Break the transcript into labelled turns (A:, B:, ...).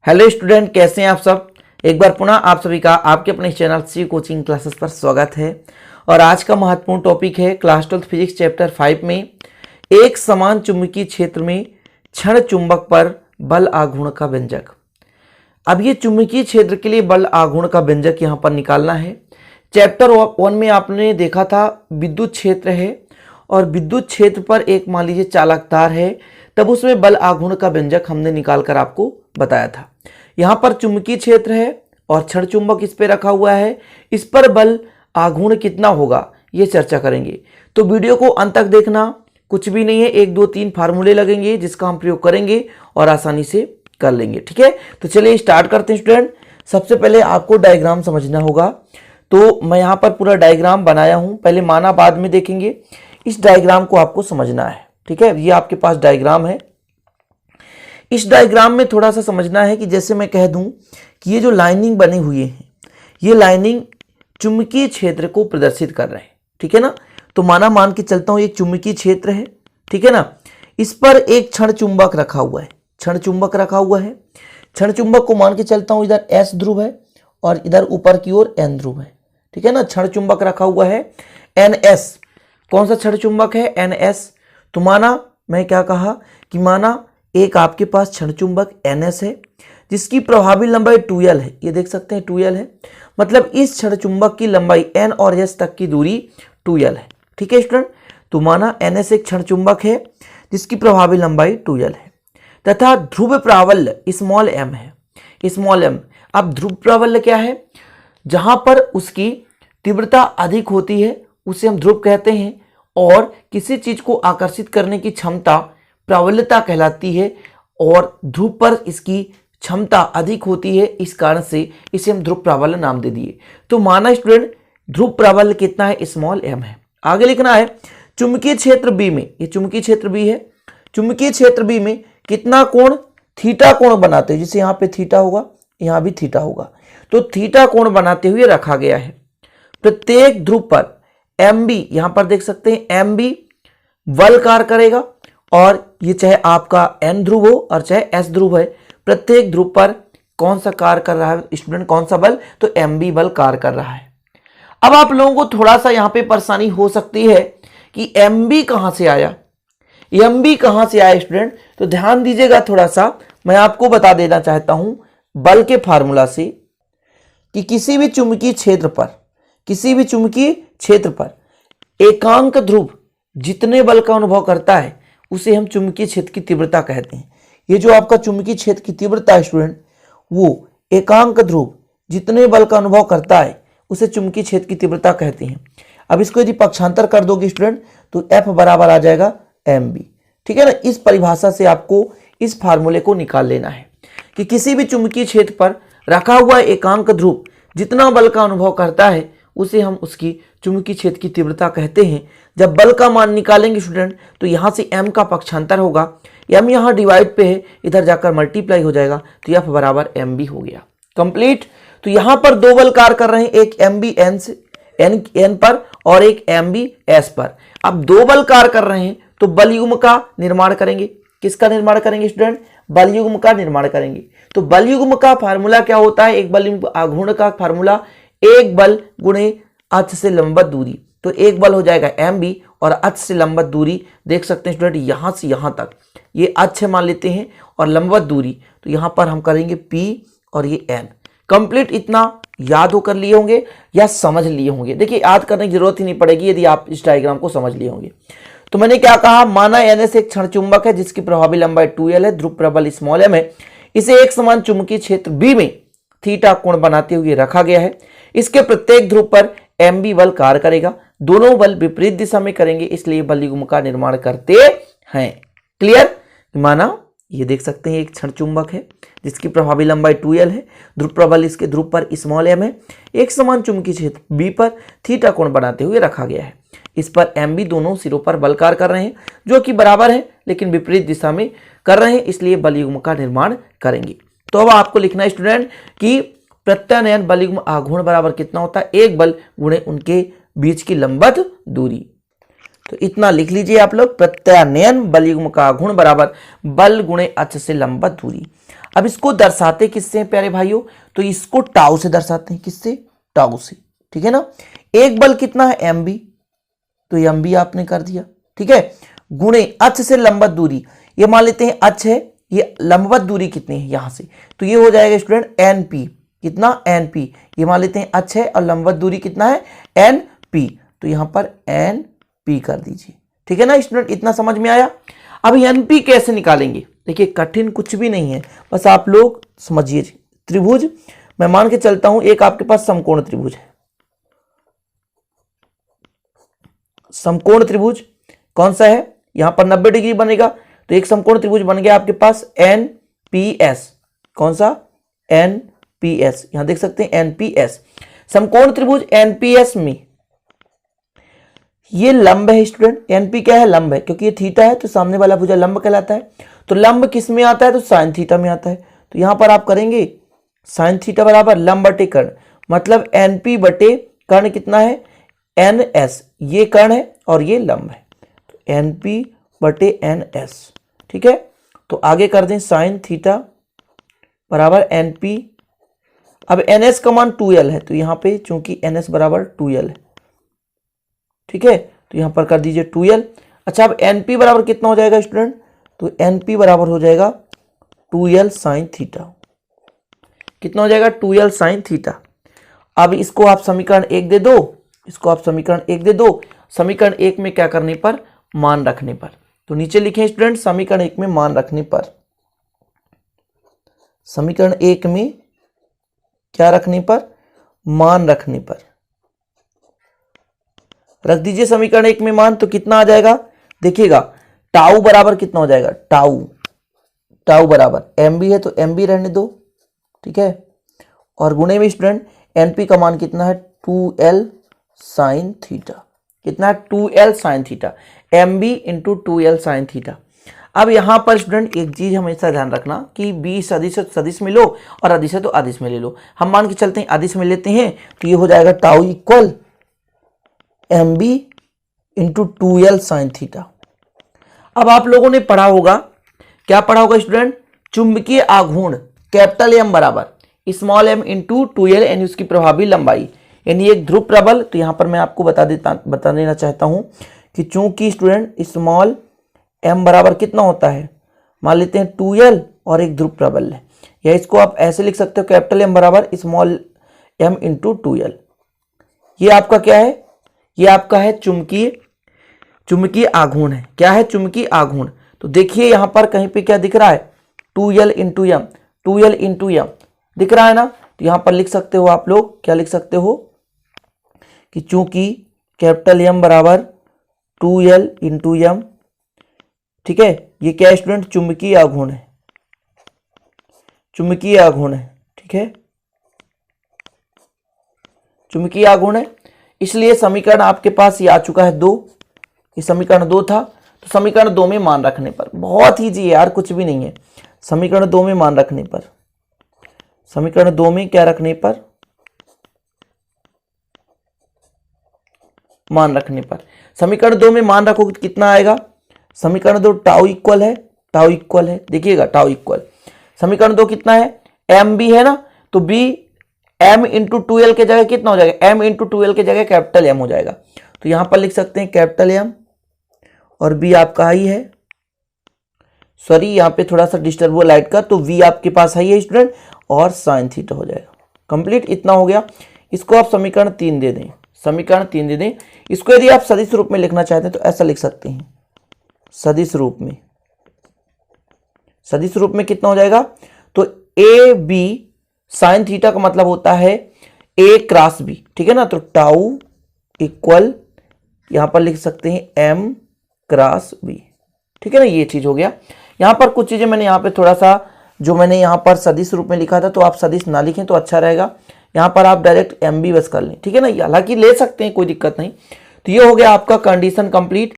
A: Hello student, कैसे हैं आप सब। एक बार पुनः आप सभी का आपके अपने चैनल सी कोचिंग क्लासेस पर स्वागत है। और आज का महत्वपूर्ण टॉपिक है क्लास 12 फिजिक्स चैप्टर 5 में एक समान चुंबकीय क्षेत्र में क्षण चुंबक पर बल आघूर्ण का व्यंजक। अब ये चुंबकीय क्षेत्र के लिए बल आघूर्ण का व्यंजक यहाँ पर निकालना है। चैप्टर 1 में आपने देखा था विद्युत क्षेत्र है और विद्युत क्षेत्र पर एक मान लीजिए चालक तार है, तब उसमें बल आघूर्ण का व्यंजक हमने निकाल कर आपको बताया था। यहाँ पर चुंबकीय क्षेत्र है और क्षण चुंबक इस पे रखा हुआ है, इस पर बल आघूर्ण कितना होगा ये चर्चा करेंगे। तो वीडियो को अंत तक देखना, कुछ भी नहीं है, 1 2 3 फार्मूले लगेंगे जिसका हम प्रयोग करेंगे और आसानी से कर लेंगे। ठीक है, तो चलिए स्टार्ट करते हैं स्टूडेंट। सबसे पहले आपको डायग्राम समझना होगा, तो मैं यहाँ पर पूरा डायग्राम बनाया हूँ, पहले माना बाद में देखेंगे। इस डायग्राम को आपको समझना है। ठीक है, ये आपके पास डायग्राम है। इस डायग्राम में थोड़ा सा समझना है कि जैसे मैं कह दूं कि ये जो लाइनिंग बनी हुई है, ये लाइनिंग चुंबकीय क्षेत्र को प्रदर्शित कर रहे हैं। ठीक है ना, तो मान के चलता हूं एक चुंबकीय क्षेत्र है। ठीक है ना, इस पर एक क्षण चुंबक रखा हुआ है, क्षण चुंबक रखा हुआ है। क्षण चुंबक को मान के चलता हूं इधर S ध्रुव है और इधर ऊपर की ओर N ध्रुव है। ठीक है ना, क्षण चुंबक रखा हुआ है NS। कौन सा क्षण चुंबक है? NS। तो माना मैं क्या कहा कि माना एक आपके पास क्षण चुंबक NS है जिसकी प्रभावी लंबाई 2L है। ये देख सकते हैं 2L है, मतलब इस क्षण चुंबक की लंबाई N और S तक की दूरी 2L है। ठीक है स्टूडेंट, तो माना NS एक क्षण चुंबक है जिसकी प्रभावी लंबाई 2L है तथा ध्रुव प्राबल्य स्मॉल m है, स्मॉल m। अब ध्रुव प्राबल्य क्या है? जहां पर उसकी तीव्रता अधिक होती है उसे हम ध्रुव कहते हैं, और किसी चीज को आकर्षित करने की क्षमता प्राबल्यता कहलाती है, और ध्रुव पर इसकी क्षमता अधिक होती है, इस कारण से इसे हम ध्रुव प्राबल्य नाम दे दिए। तो माना स्टूडेंट ध्रुव प्राबल्य कितना है? स्मॉल m है। आगे लिखना है चुंबकीय क्षेत्र B में, ये चुंबकीय क्षेत्र B है, चुंबकीय क्षेत्र B में कितना कोण? थीटा कोण बनाते हुए, जैसे यहाँ पे थीटा होगा यहाँ भी थीटा होगा, तो थीटा कोण बनाते हुए रखा गया है। प्रत्येक ध्रुव पर MB, यहां पर देख सकते हैं MB बल कार्य करेगा, और ये चाहे आपका N ध्रुव हो और चाहे S ध्रुव है, प्रत्येक ध्रुव पर कौन सा कार्य कर रहा है स्टूडेंट? कौन सा बल? तो MB बल कार्य कर रहा है। अब आप लोगों को थोड़ा सा यहां पे परेशानी हो सकती है कि MB कहां से आया, MB कहां से आया स्टूडेंट? तो ध्यान दीजिएगा थोड़ा सा, मैं आपको बता देना चाहता हूं बल के फार्मूला से कि किसी भी चुंबकीय क्षेत्र पर, किसी भी चुंबकीय क्षेत्र पर एकांक ध्रुव जितने बल का अनुभव करता है उसे हम चुंबकीय क्षेत्र की तीव्रता कहते हैं। ये जो आपका चुंबकीय क्षेत्र की तीव्रता है स्टूडेंट, वो एकांक ध्रुव जितने बल का अनुभव करता है उसे चुंबकीय क्षेत्र की तीव्रता कहते हैं। अब इसको यदि पक्षांतर कर दोगे स्टूडेंट तो F बराबर आ जाएगा MB। ठीक है ना, इस परिभाषा से आपको इस फार्मूले को निकाल लेना है कि किसी भी चुंबकीय क्षेत्र पर रखा हुआ एकांक ध्रुव जितना बल का अनुभव करता है उसे हम उसकी चुंबकीय क्षेत्र की तीव्रता कहते हैं। जब बल का मान निकालेंगे स्टूडेंट तो यहाँ से m का पक्षांतर होगा, m यहाँ डिवाइड पे है, इधर जाकर मल्टीप्लाई हो जाएगा, तो F बराबर MB हो गया कंप्लीट। तो यहाँ पर दो बल कार्य कर रहे हैं, एक MB N पर और एक MB S पर। अब दो बल कार्य कर रहे हैं तो बल युग्म का निर्माण करेंगे। किसका निर्माण करेंगे स्टूडेंट? बल युग्म का निर्माण करेंगे। तो बल युग्म का फार्मूला क्या होता है? एक बल युग्म आघूर्ण का फार्मूला एक बल गुणे अक्ष से लंबवत दूरी, तो एक बल हो जाएगा MB और अक्ष से लंबवत दूरी देख सकते हैं स्टूडेंट, यहां से यहां तक ये अक्ष मान लेते हैं और लंबवत दूरी, तो यहां पर हम करेंगे P और ये N। कंप्लीट इतना याद होकर लिए होंगे या समझ लिए होंगे। देखिए याद करने की जरूरत ही नहीं पड़ेगी यदि आप इस डायग्राम को समझ लिए होंगे। तो मैंने क्या कहा, माना NS एक क्षण चुंबक है जिसकी प्रभावी लंबाई 2L है, ध्रुव प्रबल स्मॉल m है, इसे एक समान चुंबकीय क्षेत्र B में थीटा कोण बनाते हुए रखा गया है। इसके प्रत्येक ध्रुव पर MB बल कार्य करेगा, दोनों बल विपरीत दिशा में करेंगे, इसलिए बल युग्म का निर्माण करते हैं। क्लियर? माना ये देख सकते हैं एक क्षण चुंबक है जिसकी प्रभावी लंबाई 2L है, ध्रुव प्रबल इसके ध्रुव पर स्मॉल m है, एक समान चुंबकीय क्षेत्र B पर थीटा कोण बनाते हुए रखा गया है। इस पर MB दोनों सिरों पर बल कार्य कर रहे हैं जो कि बराबर है लेकिन विपरीत दिशा में कर रहे हैं, इसलिए बल युग्म का निर्माण करेंगे। तो अब आपको लिखना है स्टूडेंट कि प्रत्यानयन बल युग्म आघूर्ण बराबर कितना होता है? एक बल गुणे उनके बीच की लंबवत दूरी। तो इतना लिख लीजिए आप लोग, प्रत्यानयन बल युग्म का आघूर्ण बराबर बल गुणे अक्ष से लंबवत दूरी। अब इसको दर्शाते किससे हैं प्यारे भाइयों, तो इसको टाउ से दर्शाते हैं, किससे, टाउ से, ठीक है ना। एक बल कितना है एम बी, तो एम बी आपने कर दिया, ठीक है, गुणे अक्ष से लंबवत दूरी, ये मान लेते हैं अक्ष है, ये लंबवत दूरी कितनी है यहां से, तो ये हो जाएगा स्टूडेंट एन पी, कितना एन पी, ये मान लेते हैं अक्ष है और लंबवत दूरी कितना है एन पी, तो यहां पर एन पी कर दीजिए, ठीक है ना स्टूडेंट, इतना समझ में आया। अब एन पी कैसे निकालेंगे, देखिए कठिन कुछ भी नहीं है, बस आप लोग समझिए। त्रिभुज मैं मान के चलता हूं एक आपके पास समकोण त्रिभुज है, समकोण त्रिभुज कौन सा है, यहां पर 90 डिग्री बनेगा, तो एक समकोण त्रिभुज बन गया आपके पास एन पी एस, कौन सा, एन पी एस, यहां देख सकते हैं एन पी एस। समकोण त्रिभुज एन पी एस में ये लंब है स्टूडेंट, एन पी क्या है, लंब है, क्योंकि ये थीटा है तो सामने वाला भुजा लंब कहलाता है, तो लंब किस में आता है, तो साइन थीटा में आता है, तो यहां पर आप करेंगे साइन थीटा बराबर लंब बटे कर्ण, मतलब एन पी बटे कर्ण कितना है एन एस, ये कर्ण है और ये लंब है, तो एन पी बटे एन एस, ठीक है। तो आगे कर दें साइन थीटा बराबर एन पी, अब एन एस का मान 2l है, तो यहां पे चूंकि एन एस बराबर 2l है, ठीक है, तो यहां पर कर दीजिए 2l। अच्छा अब एन पी बराबर कितना हो जाएगा स्टूडेंट, तो एन पी बराबर हो जाएगा 2l साइन थीटा, कितना हो जाएगा 2l साइन थीटा। अब इसको आप समीकरण 1 दे दो, इसको आप समीकरण 1 दे दो, समीकरण 1 में क्या करने पर, मान रखने पर, तो नीचे लिखें स्टूडेंट समीकरण 1 में मान रखने पर, समीकरण 1 में क्या रखने पर, मान रखने पर, रख दीजिए समीकरण 1 में मान, तो कितना आ जाएगा, देखिएगा टाउ बराबर कितना हो जाएगा, टाउ, टाउ बराबर एम बी है तो एम बी रहने दो, ठीक है, और गुणे में स्टूडेंट एन पी का मान कितना है 2l साइन थीटा, कितना है 2l sine theta, m b into 2l sine theta. अब यहां पर स्टूडेंट एक चीज हमेशा ध्यान रखना कि बी सदिश सदिश में लो और अदिश है तो अदिश में ले लो, हम मान के चलते हैं अदिश में लेते हैं, तो ये हो जाएगा tau equal m b into 2l sine theta. अब आप लोगों ने पढ़ा होगा, क्या पढ़ा होगा स्टूडेंट, चुंबकीय आघूर्ण कैपिटल एम बराबर स्मॉल एम इंटू 2l यानी उसकी प्रभावी लंबाई, यानी एक ध्रुव प्रबल। तो यहां पर मैं आपको बता देना चाहता हूं कि चूंकि स्टूडेंट स्मॉल एम बराबर कितना होता है, मान लेते हैं 2l और एक ध्रुव प्रबल है, या इसको आप ऐसे लिख सकते हो कैपिटल एम बराबर स्मॉल एम इंटू 2l। ये आपका क्या है, ये आपका है चुंबकीय आघूर्ण है, क्या है चुंबकीय आघूर्ण। तो देखिए यहां पर कहीं पे क्या दिख रहा है 2l into M, 2l into M दिख रहा है ना, तो यहां पर लिख सकते हो आप लोग, क्या लिख सकते हो कि चूंकि कैपिटल एम बराबर 2l इंटू एम, ठीक है, ये क्या स्टूडेंट चुंबकीय आघूर्ण है, चुंबकीय आघूर्ण है, ठीक है, चुंबकीय आघूर्ण है, इसलिए समीकरण आपके पास ये आ चुका है 2, ये समीकरण 2 था, तो समीकरण 2 में मान रखने पर, बहुत ईजी है यार, कुछ भी नहीं है, समीकरण 2 में मान रखने पर, समीकरण 2 में क्या रखने पर, मान रखने पर, समीकरण 2 में मान रखो कितना आएगा, समीकरण 2 टाउ इक्वल है, टाउ इक्वल है, देखिएगा टाउ इक्वल, समीकरण 2 कितना है एम बी है ना, तो बी एम इंटू 2l के जगह कितना हो जाएगा, एम इंटू 2l के जगह कैपिटल एम हो जाएगा, तो यहां पर लिख सकते हैं कैपिटल एम और बी आपका हाई है, सॉरी यहां पे थोड़ा सा डिस्टर्ब हुआ लाइट का, तो वी आपके पास हाई है स्टूडेंट और साइन थीटा हो जाएगा, कंप्लीट इतना हो गया। इसको आप समीकरण 3 दे दें, समीकरण 3 दे दें, इसको यदि आप सदिश रूप में लिखना चाहते हैं तो ऐसा लिख सकते हैं, सदिश रूप में, सदिश रूप में कितना हो जाएगा, तो ए बी साइन थीटा का मतलब होता है ए क्रॉस बी, ठीक है ना, तो टाउ इक्वल यहां पर लिख सकते हैं एम क्रॉस बी, ठीक है ना, ये चीज हो गया। यहां पर कुछ चीजें मैंने यहां पे थोड़ा सा जो मैंने यहां पर सदिश रूप में लिखा था, तो आप सदिश ना लिखें तो अच्छा रहेगा, यहां पर आप डायरेक्ट एम बी बस कर लें, ठीक है ना, हालांकि ले सकते हैं कोई दिक्कत नहीं। तो ये हो गया आपका कंडीशन कंप्लीट।